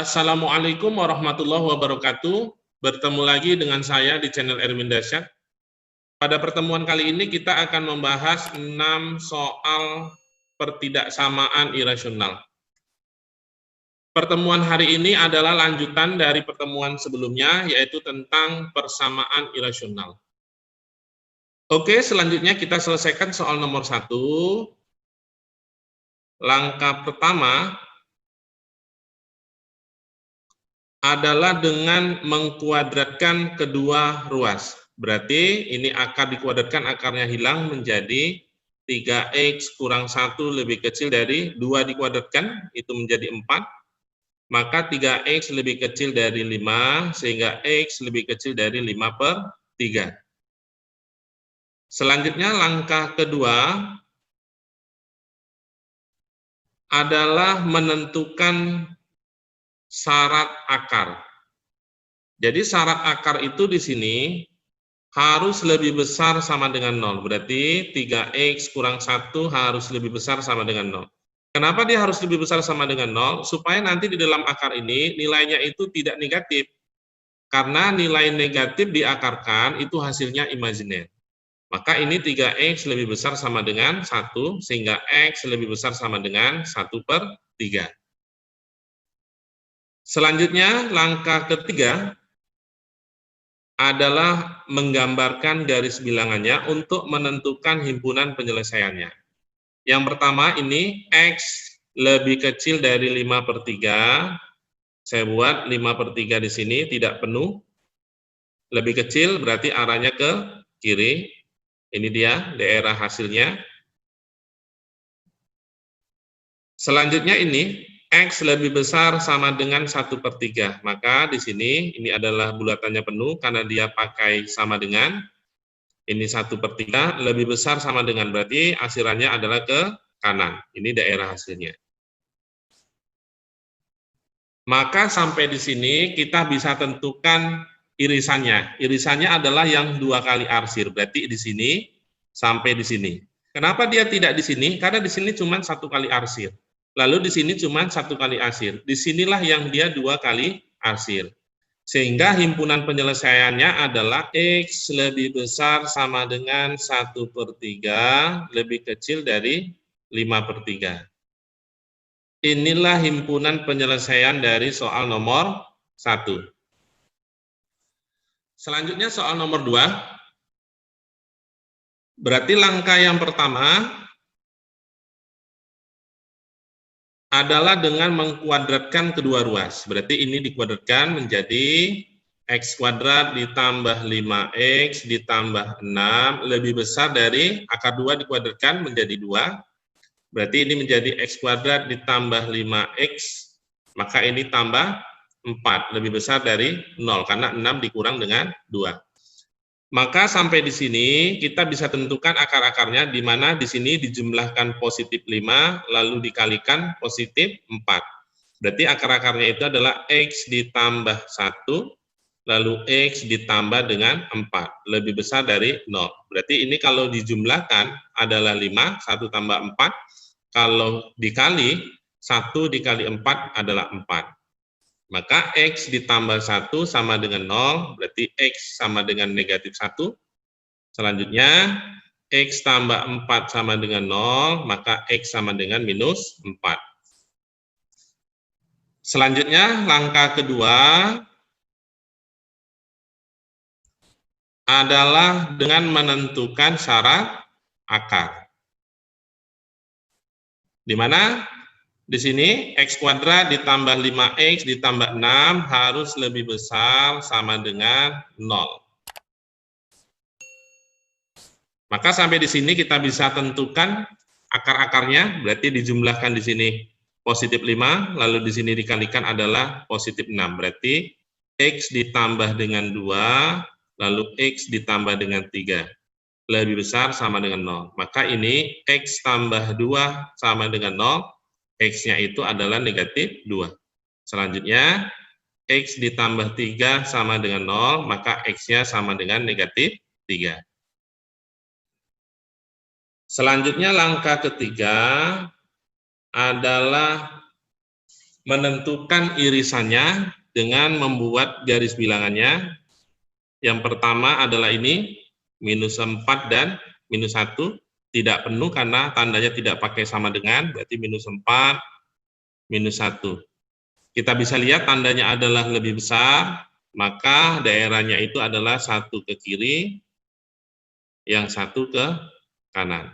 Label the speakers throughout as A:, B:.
A: Assalamualaikum warahmatullahi wabarakatuh. Bertemu lagi dengan saya di channel Erwin Dasyat. Pada pertemuan kali ini kita akan membahas 6 soal pertidaksamaan irasional. Pertemuan hari ini adalah lanjutan dari pertemuan sebelumnya, yaitu tentang persamaan irasional. Oke, selanjutnya kita selesaikan soal nomor 1. Langkah pertama adalah dengan mengkuadratkan kedua ruas. Berarti ini akar dikuadratkan, akarnya hilang menjadi 3x kurang 1 lebih kecil dari 2 dikuadratkan, itu menjadi 4. Maka 3x lebih kecil dari 5, sehingga x lebih kecil dari 5/3. Selanjutnya langkah kedua adalah menentukan syarat akar. Jadi syarat akar itu di sini harus lebih besar sama dengan 0. Berarti 3x kurang 1 harus lebih besar sama dengan 0. Kenapa dia harus lebih besar sama dengan 0? Supaya nanti di dalam akar ini nilainya itu tidak negatif. Karena nilai negatif diakarkan itu hasilnya imajiner. Maka ini 3x lebih besar sama dengan 1, sehingga x lebih besar sama dengan 1/3. Selanjutnya, langkah ketiga adalah menggambarkan garis bilangannya untuk menentukan himpunan penyelesaiannya. Yang pertama ini x lebih kecil dari 5/3. Saya buat 5/3 di sini tidak penuh. Lebih kecil berarti arahnya ke kiri. Ini dia daerah hasilnya. Selanjutnya ini x lebih besar sama dengan 1/3. Maka di sini ini adalah bulatannya penuh karena dia pakai sama dengan. Ini 1/3 lebih besar sama dengan, berarti asirannya adalah ke kanan. Ini daerah hasilnya. Maka sampai di sini kita bisa tentukan irisannya. Irisannya adalah yang 2 kali arsir. Berarti di sini sampai di sini. Kenapa dia tidak di sini? Karena di sini cuma 1 kali arsir. Lalu di sini cuma 1 kali arsir. Disinilah yang dia 2 kali arsir. Sehingga himpunan penyelesaiannya adalah x lebih besar sama dengan 1/3 lebih kecil dari 5/3. Inilah himpunan penyelesaian dari soal nomor 1. Selanjutnya soal nomor 2. Berarti langkah yang pertama adalah dengan mengkuadratkan kedua ruas. Berarti ini dikuadratkan menjadi x kuadrat ditambah 5x ditambah 6 lebih besar dari akar 2 dikuadratkan menjadi 2. Berarti ini menjadi x kuadrat ditambah 5x, maka ini tambah 4, lebih besar dari 0 karena 6 dikurang dengan 2. Maka sampai di sini kita bisa tentukan akar-akarnya, di mana di sini dijumlahkan positif 5 lalu dikalikan positif 4. Berarti akar-akarnya itu adalah x ditambah 1 lalu x ditambah dengan 4, lebih besar dari 0. Berarti ini kalau dijumlahkan adalah 5, 1 tambah 4, kalau dikali 1 dikali 4 adalah 4. Maka x ditambah 1 sama dengan 0, berarti x sama dengan negatif 1. Selanjutnya, x tambah 4 sama dengan 0, maka x sama dengan minus 4. Selanjutnya, langkah kedua adalah dengan menentukan syarat akar. Di mana? Di sini x kuadrat ditambah 5x ditambah 6 harus lebih besar sama dengan 0. Maka sampai di sini kita bisa tentukan akar-akarnya, berarti dijumlahkan di sini positif 5, lalu di sini dikalikan adalah positif 6. Berarti x ditambah dengan 2, lalu x ditambah dengan 3. Lebih besar sama dengan 0. Maka ini x tambah 2 sama dengan 0. X-nya itu adalah negatif 2. Selanjutnya, X ditambah 3 sama dengan 0, maka X-nya sama dengan negatif 3. Selanjutnya langkah ketiga adalah menentukan irisannya dengan membuat garis bilangannya. Yang pertama adalah ini, minus 4 dan minus 1. Tidak penuh karena tandanya tidak pakai sama dengan, berarti minus 4, minus 1. Kita bisa lihat tandanya adalah lebih besar, maka daerahnya itu adalah satu ke kiri, yang satu ke kanan.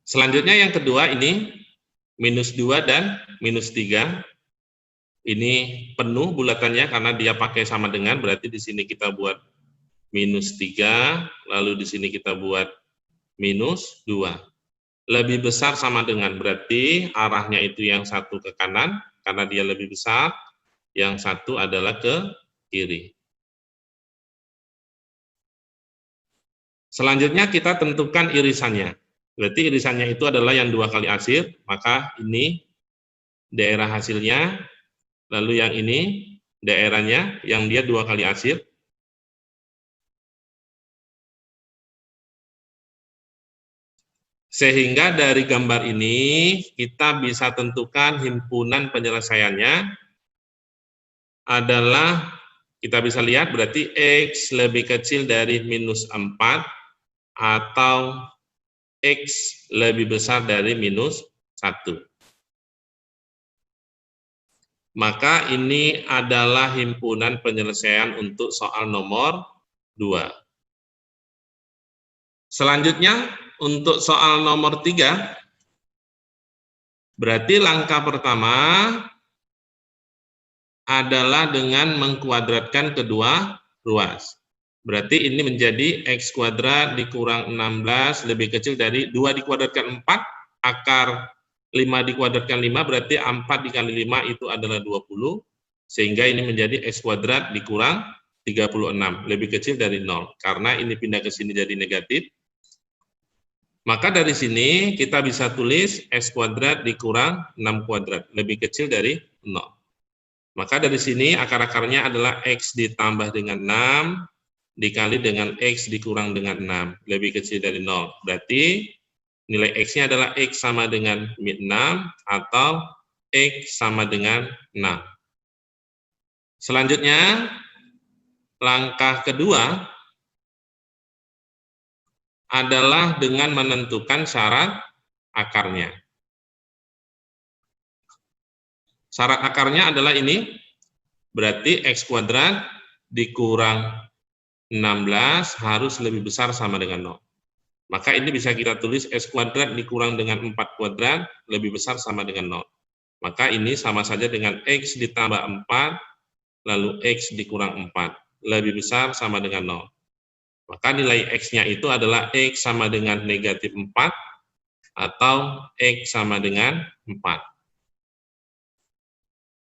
A: Selanjutnya yang kedua ini, minus 2 dan minus 3. Ini penuh bulatannya karena dia pakai sama dengan, berarti di sini kita buat minus 3, lalu di sini kita buat minus 2. Lebih besar sama dengan, berarti arahnya itu yang satu ke kanan, karena dia lebih besar, yang satu adalah ke kiri. Selanjutnya kita tentukan irisannya. Berarti irisannya itu adalah yang 2 kali arsir, maka ini daerah hasilnya, lalu yang ini daerahnya yang dia 2 kali arsir. Sehingga dari gambar ini kita bisa tentukan himpunan penyelesaiannya adalah, kita bisa lihat berarti X lebih kecil dari minus 4 atau X lebih besar dari minus 1. Maka ini adalah himpunan penyelesaian untuk soal nomor 2. Selanjutnya untuk soal nomor 3, berarti langkah pertama adalah dengan mengkuadratkan kedua ruas. Berarti ini menjadi X kuadrat dikurang 16 lebih kecil dari 2 dikuadratkan 4, akar 5 dikuadratkan 5, berarti 4 dikali 5 itu adalah 20, sehingga ini menjadi X kuadrat dikurang 36, lebih kecil dari 0. Karena ini pindah ke sini jadi negatif, maka dari sini kita bisa tulis X kuadrat dikurang 6 kuadrat, lebih kecil dari 0. Maka dari sini akar-akarnya adalah X ditambah dengan 6, dikali dengan X dikurang dengan 6, lebih kecil dari 0. Berarti nilai X-nya adalah X sama dengan 6 atau X sama dengan 6. Selanjutnya, langkah kedua adalah dengan menentukan syarat akarnya. Syarat akarnya adalah ini, berarti X kuadrat dikurang 16 harus lebih besar sama dengan 0. Maka ini bisa kita tulis X kuadrat dikurang dengan 4 kuadrat lebih besar sama dengan 0. Maka ini sama saja dengan X ditambah 4, lalu X dikurang 4, lebih besar sama dengan 0. Maka nilai X-nya itu adalah X sama dengan negatif 4 atau X sama dengan 4.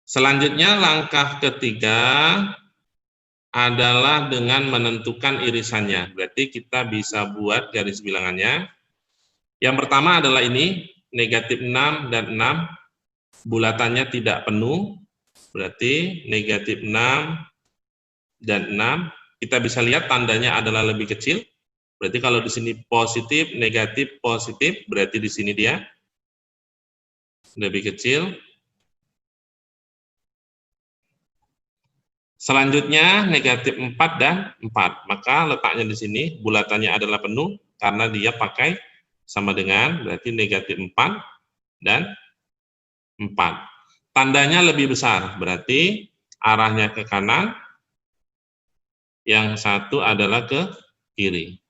A: Selanjutnya langkah ketiga adalah dengan menentukan irisannya. Berarti kita bisa buat garis bilangannya. Yang pertama adalah ini, negatif 6 dan 6, bulatannya tidak penuh, berarti negatif 6 dan 6. Kita bisa lihat tandanya adalah lebih kecil. Berarti kalau di sini positif, negatif, positif, berarti di sini dia lebih kecil. Selanjutnya negatif 4 dan 4. Maka letaknya di sini bulatannya adalah penuh karena dia pakai sama dengan, berarti negatif 4 dan 4. Tandanya lebih besar, berarti arahnya ke kanan, yang satu adalah ke kiri.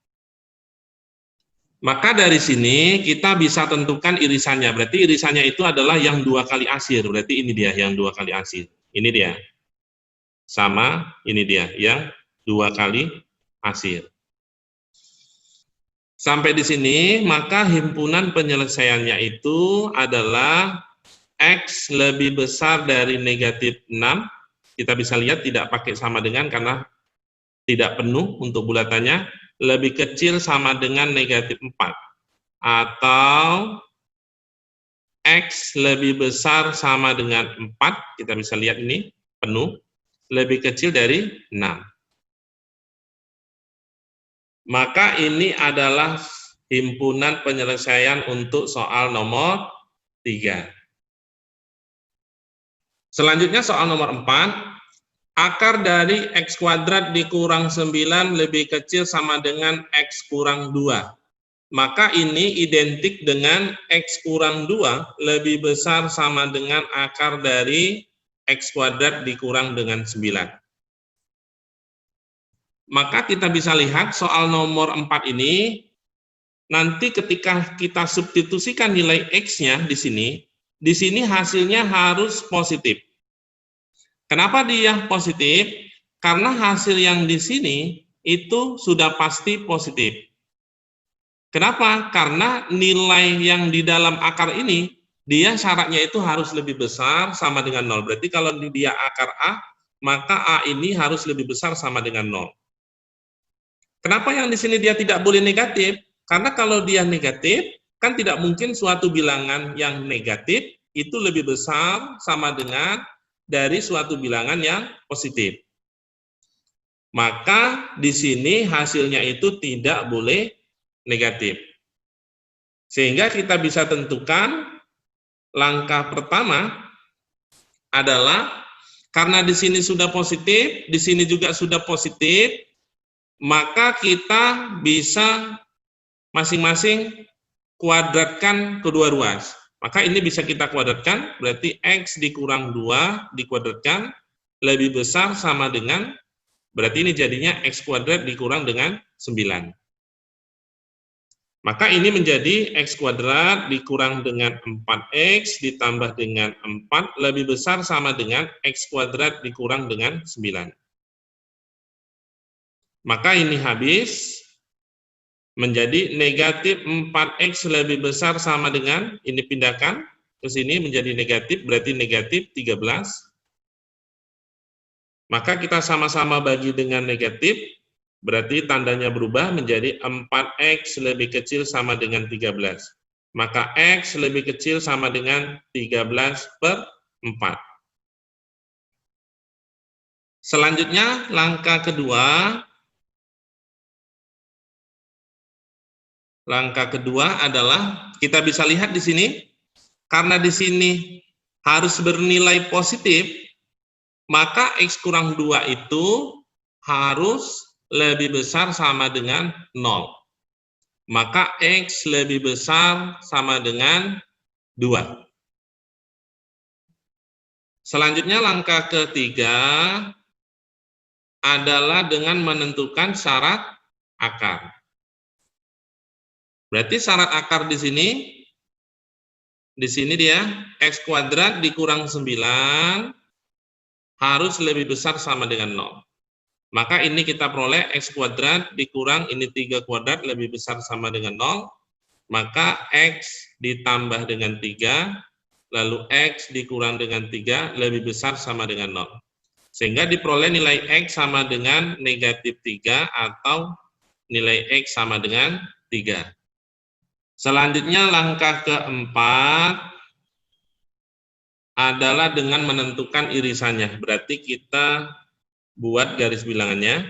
A: Maka dari sini kita bisa tentukan irisannya. Berarti irisannya itu adalah yang 2 kali arsir. Berarti ini dia yang 2 kali arsir. Ini dia. Sama ini dia yang 2 kali arsir. Sampai di sini, maka himpunan penyelesaiannya itu adalah X lebih besar dari negatif 6. Kita bisa lihat tidak pakai sama dengan karena tidak penuh untuk bulatannya, lebih kecil sama dengan negatif 4. Atau X lebih besar sama dengan 4, kita bisa lihat ini, penuh, lebih kecil dari 6. Maka ini adalah himpunan penyelesaian untuk soal nomor 3. Selanjutnya soal nomor 4, akar dari X kuadrat dikurang 9 lebih kecil sama dengan X kurang 2. Maka ini identik dengan X kurang 2 lebih besar sama dengan akar dari X kuadrat dikurang dengan 9. Maka kita bisa lihat soal nomor 4 ini, nanti ketika kita substitusikan nilai X-nya di sini hasilnya harus positif. Kenapa dia positif? Karena hasil yang di sini itu sudah pasti positif. Kenapa? Karena nilai yang di dalam akar ini, dia syaratnya itu harus lebih besar sama dengan 0. Berarti kalau dia akar A, maka A ini harus lebih besar sama dengan 0. Kenapa yang di sini dia tidak boleh negatif? Karena kalau dia negatif, kan tidak mungkin suatu bilangan yang negatif itu lebih besar sama dengan dari suatu bilangan yang positif. Maka di sini hasilnya itu tidak boleh negatif. Sehingga kita bisa tentukan langkah pertama adalah karena di sini sudah positif, di sini juga sudah positif, maka kita bisa masing-masing kuadratkan kedua ruas. Maka ini bisa kita kuadratkan, berarti X dikurang 2 dikuadratkan lebih besar sama dengan, berarti ini jadinya X kuadrat dikurang dengan 9. Maka ini menjadi X kuadrat dikurang dengan 4X ditambah dengan 4 lebih besar sama dengan X kuadrat dikurang dengan 9. Maka ini habis menjadi negatif 4X lebih besar sama dengan, ini pindahkan ke sini menjadi negatif, berarti negatif 13. Maka kita sama-sama bagi dengan negatif, berarti tandanya berubah menjadi 4X lebih kecil sama dengan 13. Maka X lebih kecil sama dengan 13/4. Selanjutnya, langkah kedua adalah kita bisa lihat di sini, karena di sini harus bernilai positif, maka X kurang 2 itu harus lebih besar sama dengan 0. Maka X lebih besar sama dengan 2. Selanjutnya langkah ketiga adalah dengan menentukan syarat akar. Berarti syarat akar di sini dia X kuadrat dikurang 9 harus lebih besar sama dengan 0. Maka ini kita peroleh X kuadrat dikurang ini 3 kuadrat lebih besar sama dengan 0. Maka X ditambah dengan 3, lalu X dikurang dengan 3 lebih besar sama dengan 0. Sehingga diperoleh nilai X sama dengan negatif 3 atau nilai X sama dengan 3. Selanjutnya langkah keempat adalah dengan menentukan irisannya. Berarti kita buat garis bilangannya.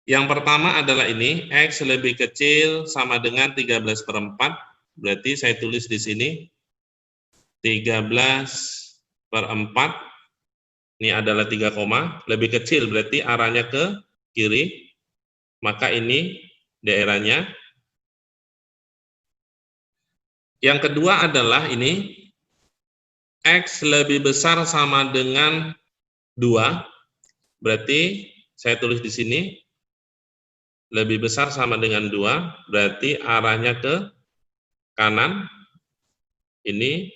A: Yang pertama adalah ini, X lebih kecil sama dengan 13/4. Berarti saya tulis di sini 13/4. Ini adalah 3 koma, lebih kecil berarti arahnya ke kiri. Maka ini daerahnya. Yang kedua adalah ini, X lebih besar sama dengan 2, berarti saya tulis di sini, lebih besar sama dengan 2, berarti arahnya ke kanan, ini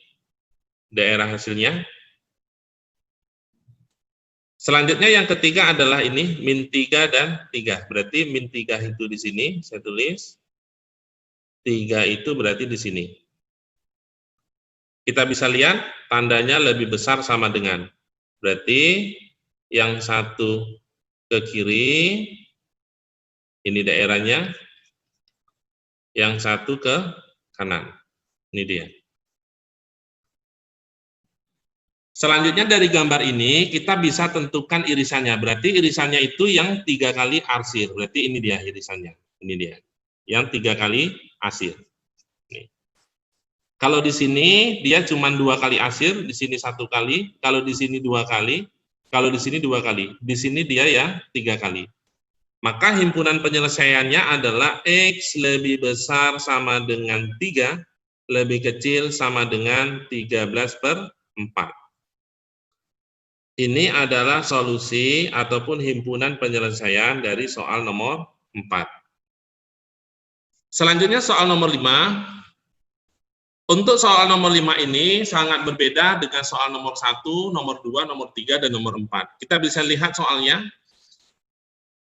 A: daerah hasilnya. Selanjutnya yang ketiga adalah ini, min 3 dan 3, berarti min 3 itu di sini, saya tulis, 3 itu berarti di sini. Kita bisa lihat tandanya lebih besar sama dengan, berarti yang satu ke kiri, ini daerahnya, yang satu ke kanan. Ini dia. Selanjutnya dari gambar ini kita bisa tentukan irisannya. Berarti irisannya itu yang 3 kali arsir. Berarti ini dia irisannya. Ini dia. Yang 3 kali arsir. Nih. Kalau di sini dia cuma 2 kali arsir, di sini 1 kali. Kalau di sini 2 kali. Kalau di sini 2 kali. Di sini dia ya 3 kali. Maka himpunan penyelesaiannya adalah X lebih besar sama dengan 3, lebih kecil sama dengan 13/4. Ini adalah solusi ataupun himpunan penyelesaian dari soal nomor 4. Selanjutnya soal nomor 5. Untuk soal nomor 5 ini sangat berbeda dengan soal nomor 1, nomor 2, nomor 3, dan nomor 4. Kita bisa lihat soalnya.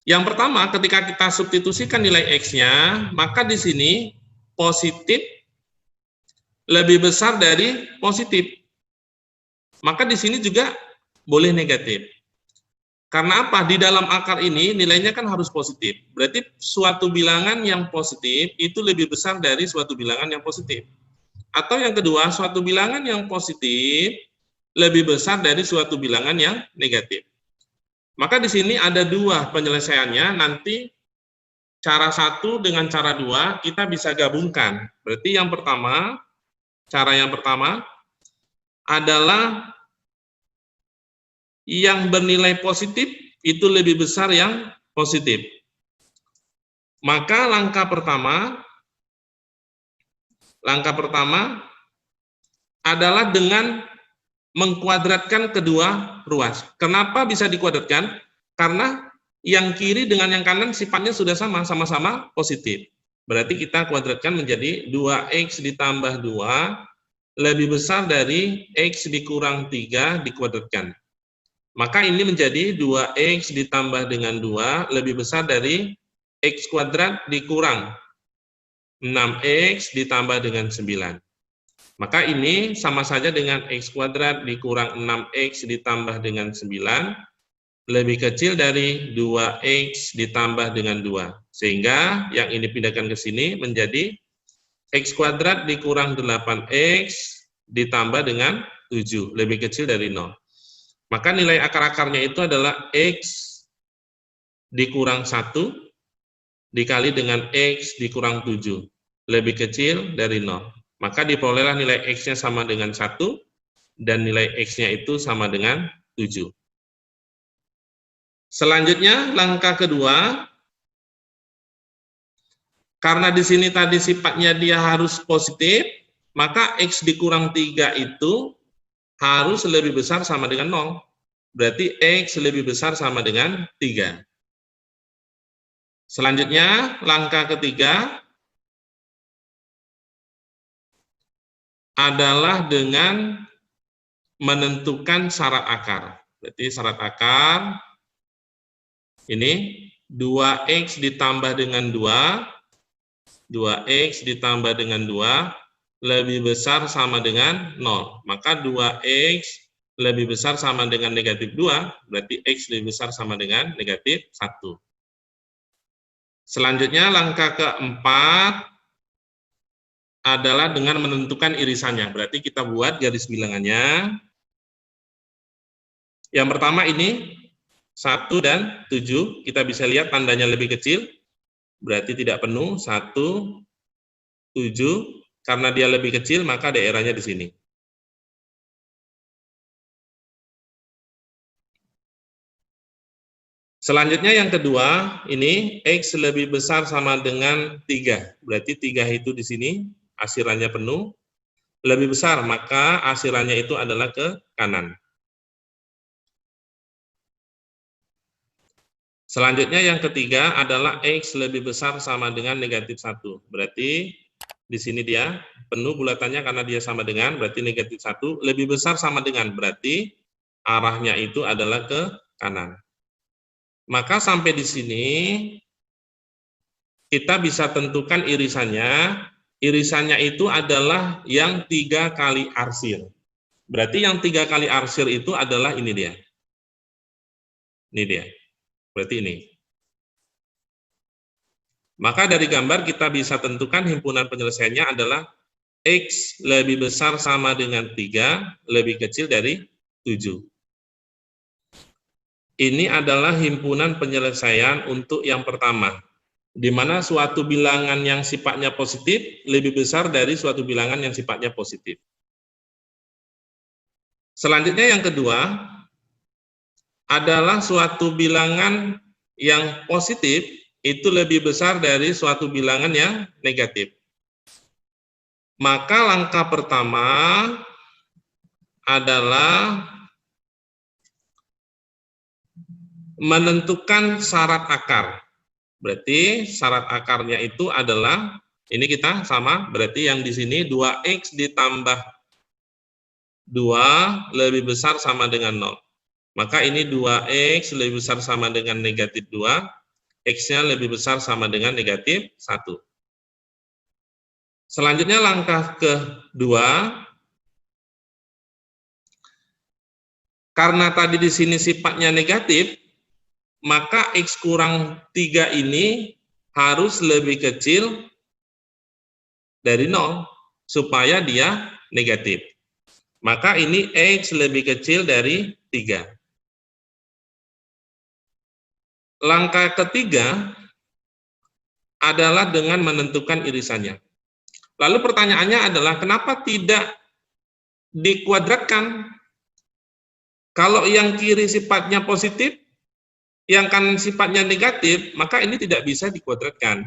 A: Yang pertama, ketika kita substitusikan nilai X-nya, maka di sini positif lebih besar dari positif. Maka di sini juga boleh negatif. Karena apa? Di dalam akar ini nilainya kan harus positif. Berarti suatu bilangan yang positif itu lebih besar dari suatu bilangan yang positif. Atau yang kedua, suatu bilangan yang positif lebih besar dari suatu bilangan yang negatif. Maka di sini ada 2 penyelesaiannya, nanti cara 1 dengan cara 2 kita bisa gabungkan. Berarti yang pertama, cara yang pertama adalah yang bernilai positif itu lebih besar yang positif. Maka langkah pertama adalah dengan mengkuadratkan kedua ruas. Kenapa bisa dikuadratkan? Karena yang kiri dengan yang kanan sifatnya sudah sama-sama positif. Berarti kita kuadratkan menjadi 2X ditambah 2 lebih besar dari X dikurang 3 dikuadratkan. Maka ini menjadi 2X ditambah dengan 2 lebih besar dari X kuadrat dikurang 6X ditambah dengan 9. Maka ini sama saja dengan X kuadrat dikurang 6X ditambah dengan 9 lebih kecil dari 2X ditambah dengan 2. Sehingga yang ini pindahkan ke sini menjadi X kuadrat dikurang 8X ditambah dengan 7 lebih kecil dari 0. Maka nilai akar-akarnya itu adalah X dikurang 1 dikali dengan X dikurang 7 lebih kecil dari 0. Maka diperolehlah nilai X-nya sama dengan 1, dan nilai X-nya itu sama dengan 7. Selanjutnya, langkah kedua, karena di sini tadi sifatnya dia harus positif, maka X dikurang 3 itu harus lebih besar sama dengan 0. Berarti X lebih besar sama dengan 3. Selanjutnya, langkah ketiga adalah dengan menentukan syarat akar. Berarti syarat akar ini 2X ditambah dengan 2X ditambah dengan 2 lebih besar sama dengan 0. Maka 2X lebih besar sama dengan negatif 2, berarti X lebih besar sama dengan negatif 1. Selanjutnya langkah keempat adalah dengan menentukan irisannya. Berarti kita buat garis bilangannya. Yang pertama ini 1 dan 7. Kita bisa lihat tandanya lebih kecil. Berarti tidak penuh. 1, 7. Karena dia lebih kecil, maka daerahnya di sini. Selanjutnya yang kedua, ini X lebih besar sama dengan 3. Berarti 3 itu di sini. Asirannya penuh, lebih besar, maka asirannya itu adalah ke kanan. Selanjutnya yang ketiga adalah X lebih besar sama dengan negatif 1. Berarti di sini dia penuh bulatannya karena dia sama dengan, berarti negatif 1, lebih besar sama dengan, berarti arahnya itu adalah ke kanan. Maka sampai di sini kita bisa tentukan irisannya. Irisannya itu adalah yang 3 kali arsir. Berarti yang 3 kali arsir itu adalah ini dia. Ini dia. Berarti ini. Maka dari gambar kita bisa tentukan himpunan penyelesaiannya adalah X lebih besar sama dengan 3, lebih kecil dari 7. Ini adalah himpunan penyelesaian untuk yang pertama, di mana suatu bilangan yang sifatnya positif lebih besar dari suatu bilangan yang sifatnya positif. Selanjutnya yang kedua adalah suatu bilangan yang positif itu lebih besar dari suatu bilangan yang negatif. Maka langkah pertama adalah menentukan syarat akar. Berarti syarat akarnya itu adalah, ini kita sama, berarti yang di sini 2X ditambah 2 lebih besar sama dengan 0. Maka ini 2X lebih besar sama dengan negatif 2, X-nya lebih besar sama dengan negatif 1. Selanjutnya langkah kedua, karena tadi di sini sifatnya negatif, maka X kurang 3 ini harus lebih kecil dari 0, supaya dia negatif. Maka ini X lebih kecil dari 3. Langkah ketiga adalah dengan menentukan irisannya. Lalu pertanyaannya adalah, kenapa tidak dikuadratkan? Kalau yang kiri sifatnya positif, yang kanan sifatnya negatif, maka ini tidak bisa dikuadratkan.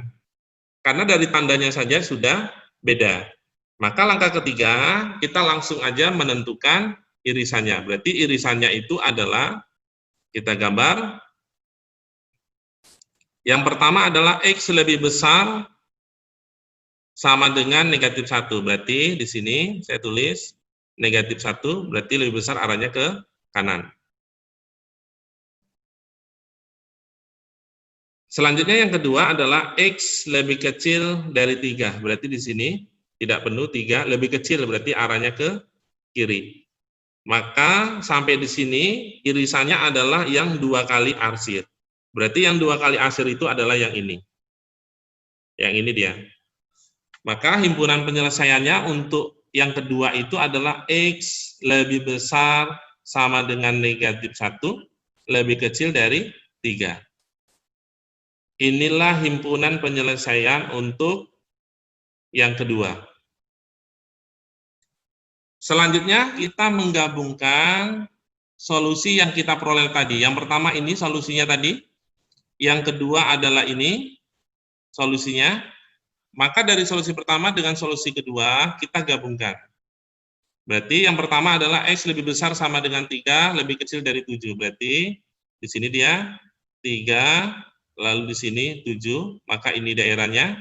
A: Karena dari tandanya saja sudah beda. Maka langkah ketiga, kita langsung aja menentukan irisannya. Berarti irisannya itu adalah, kita gambar, yang pertama adalah X lebih besar sama dengan negatif 1. Berarti di sini saya tulis negatif 1, berarti lebih besar arahnya ke kanan. Selanjutnya yang kedua adalah X lebih kecil dari 3. Berarti di sini tidak penuh 3, lebih kecil berarti arahnya ke kiri. Maka sampai di sini irisannya adalah yang 2 kali arsir. Berarti yang 2 kali arsir itu adalah yang ini. Yang ini dia. Maka himpunan penyelesaiannya untuk yang kedua itu adalah X lebih besar sama dengan negatif 1, lebih kecil dari 3. Inilah himpunan penyelesaian untuk yang kedua. Selanjutnya kita menggabungkan solusi yang kita peroleh tadi. Yang pertama ini solusinya tadi, yang kedua adalah ini solusinya. Maka dari solusi pertama dengan solusi kedua kita gabungkan. Berarti yang pertama adalah X lebih besar sama dengan 3, lebih kecil dari 7. Berarti di sini dia 3, lalu di sini 7, maka ini daerahnya.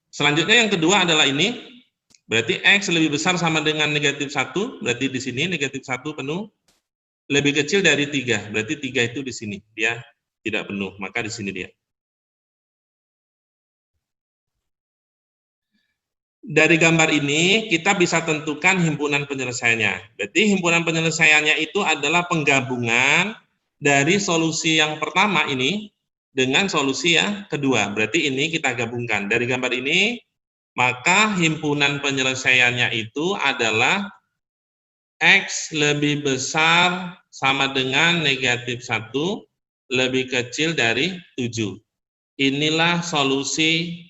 A: Selanjutnya yang kedua adalah ini, berarti X lebih besar sama dengan negatif 1, berarti di sini negatif 1 penuh, lebih kecil dari 3, berarti 3 itu di sini, dia tidak penuh, maka di sini dia. Dari gambar ini kita bisa tentukan himpunan penyelesaiannya. Berarti himpunan penyelesaiannya itu adalah penggabungan dari solusi yang pertama ini dengan solusi yang kedua. Berarti ini kita gabungkan. Dari gambar ini, maka himpunan penyelesaiannya itu adalah X lebih besar sama dengan negatif 1, lebih kecil dari 7. Inilah solusi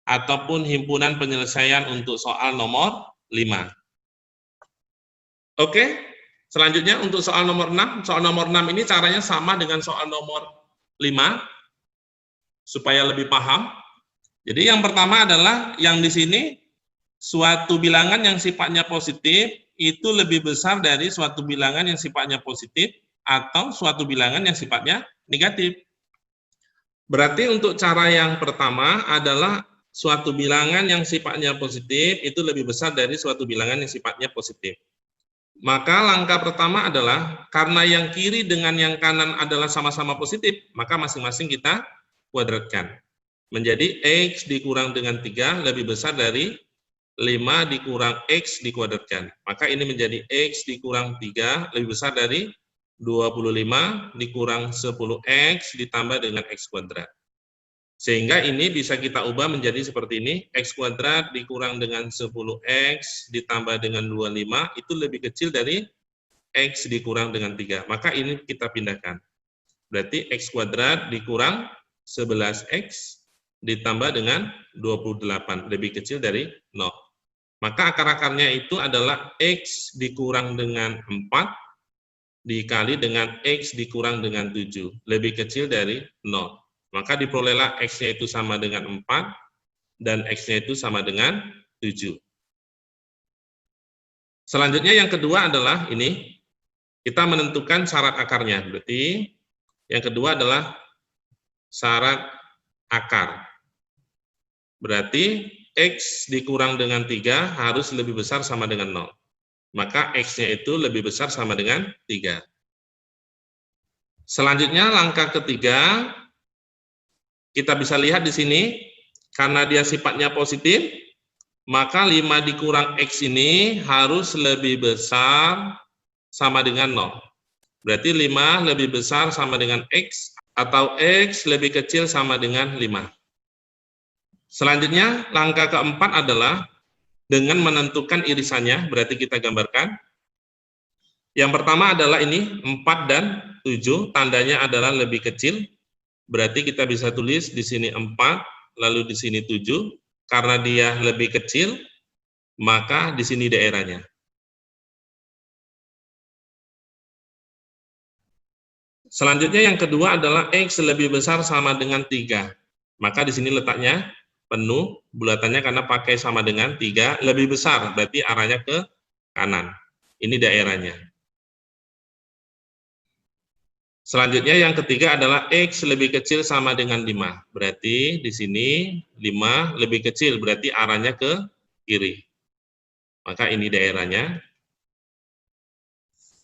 A: ataupun himpunan penyelesaian untuk soal nomor 5. Oke, selanjutnya untuk soal nomor 6. Soal nomor 6 ini caranya sama dengan soal nomor 5, supaya lebih paham. Jadi yang pertama adalah yang di sini, suatu bilangan yang sifatnya positif itu lebih besar dari suatu bilangan yang sifatnya positif atau suatu bilangan yang sifatnya negatif. Berarti untuk cara yang pertama adalah suatu bilangan yang sifatnya positif itu lebih besar dari suatu bilangan yang sifatnya positif. Maka langkah pertama adalah, karena yang kiri dengan yang kanan adalah sama-sama positif, maka masing-masing kita kuadratkan. Menjadi X dikurang dengan 3 lebih besar dari 5 dikurang X dikuadratkan. Maka ini menjadi X dikurang 3 lebih besar dari 25 dikurang 10x ditambah dengan x kuadrat. Sehingga ini bisa kita ubah menjadi seperti ini, x kuadrat dikurang dengan 10x ditambah dengan 25 itu lebih kecil dari x dikurang dengan 3. Maka ini kita pindahkan. Berarti x kuadrat dikurang 11x ditambah dengan 28, lebih kecil dari 0. Maka akar-akarnya itu adalah x dikurang dengan 4 dikali dengan x dikurang dengan 7, lebih kecil dari 0. Maka diperolehlah x-nya itu sama dengan 4, dan x-nya itu sama dengan 7. Selanjutnya yang kedua adalah ini, kita menentukan syarat akarnya. Berarti yang kedua adalah syarat akar. Berarti x dikurang dengan 3 harus lebih besar sama dengan 0. Maka x-nya itu lebih besar sama dengan 3. Selanjutnya langkah ketiga, kita bisa lihat di sini, karena dia sifatnya positif, maka 5 dikurang x ini harus lebih besar sama dengan 0. Berarti 5 lebih besar sama dengan x, atau x lebih kecil sama dengan 5. Selanjutnya, langkah keempat adalah dengan menentukan irisannya, berarti kita gambarkan. Yang pertama adalah ini, 4 dan 7, tandanya adalah lebih kecil. Berarti kita bisa tulis di sini 4, lalu di sini 7. Karena dia lebih kecil, maka di sini daerahnya. Selanjutnya yang kedua adalah x lebih besar sama dengan 3. Maka di sini letaknya penuh, bulatannya karena pakai sama dengan 3, lebih besar, berarti arahnya ke kanan. Ini daerahnya. Selanjutnya yang ketiga adalah x lebih kecil sama dengan 5. Berarti di sini 5 lebih kecil, berarti arahnya ke kiri. Maka ini daerahnya.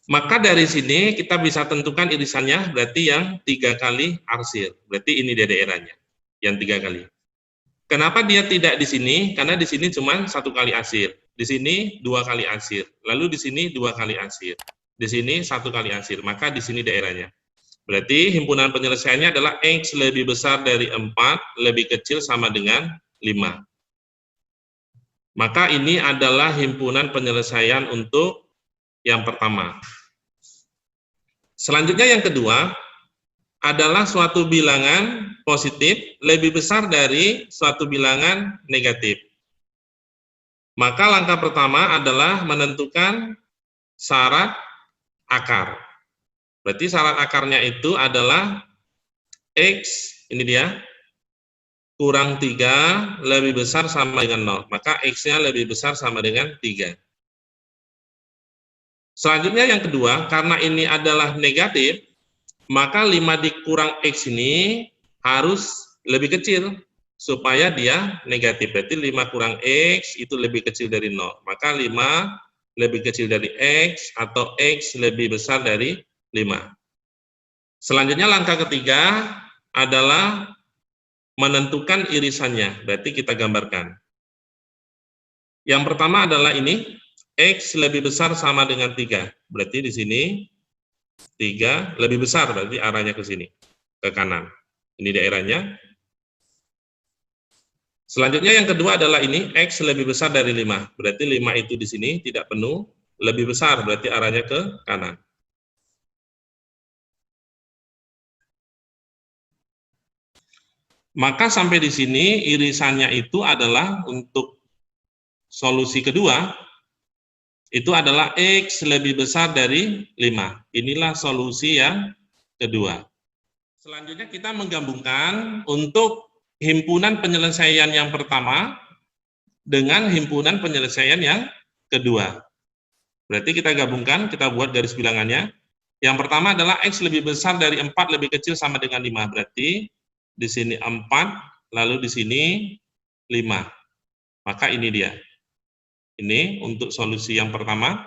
A: Maka dari sini kita bisa tentukan irisannya, berarti yang 3 kali arsir. Berarti ini dia daerahnya, yang 3 kali. Kenapa dia tidak di sini? Karena di sini cuma 1 kali arsir. Di sini 2 kali arsir. Lalu di sini 2 kali arsir. Di sini 1 kali arsir. Maka di sini daerahnya. Berarti himpunan penyelesaiannya adalah x lebih besar dari 4, lebih kecil sama dengan 5. Maka ini adalah himpunan penyelesaian untuk yang pertama. Selanjutnya yang kedua adalah suatu bilangan positif lebih besar dari suatu bilangan negatif. Maka langkah pertama adalah menentukan syarat akar. Berarti syarat akarnya itu adalah x, ini dia, kurang 3 lebih besar sama dengan 0. Maka x-nya lebih besar sama dengan 3. Selanjutnya yang kedua, karena ini adalah negatif, maka 5 dikurang x ini harus lebih kecil supaya dia negatif. Berarti 5 kurang x itu lebih kecil dari 0. Maka 5 lebih kecil dari x atau x lebih besar dari 5. Selanjutnya langkah ketiga adalah menentukan irisannya. Berarti kita gambarkan. Yang pertama adalah ini, x lebih besar sama dengan 3. Berarti di sini 3 lebih besar, berarti arahnya ke sini, ke kanan. Ini daerahnya. Selanjutnya yang kedua adalah ini, x lebih besar dari 5. Berarti 5 itu di sini tidak penuh, lebih besar, berarti arahnya ke kanan. Maka sampai di sini irisannya itu adalah untuk solusi kedua, itu adalah x lebih besar dari 5. Inilah solusi yang kedua. Selanjutnya kita menggabungkan untuk himpunan penyelesaian yang pertama dengan himpunan penyelesaian yang kedua. Berarti kita gabungkan, kita buat garis bilangannya. Yang pertama adalah x lebih besar dari 4 lebih kecil sama dengan 5. Berarti di sini 4, lalu di sini 5. Maka ini dia. Ini untuk solusi yang pertama.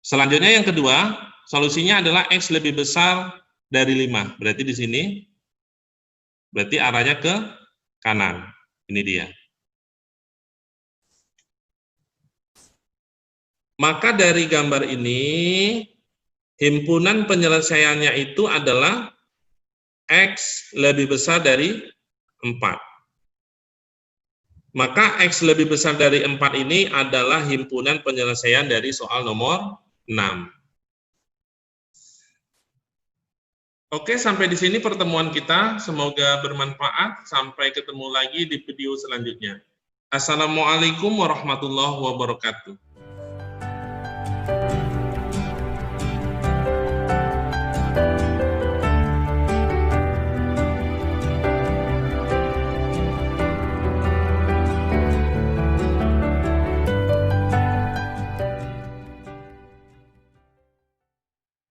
A: Selanjutnya yang kedua, solusinya adalah x lebih besar dari 5. Berarti di sini, berarti arahnya ke kanan. Ini dia. Maka dari gambar ini, Himpunan penyelesaiannya itu adalah X lebih besar dari 4. Maka X lebih besar dari 4 ini adalah himpunan penyelesaian dari soal nomor 6. Oke, sampai di sini pertemuan kita. Semoga bermanfaat. Sampai ketemu lagi di video selanjutnya. Assalamualaikum warahmatullahi wabarakatuh.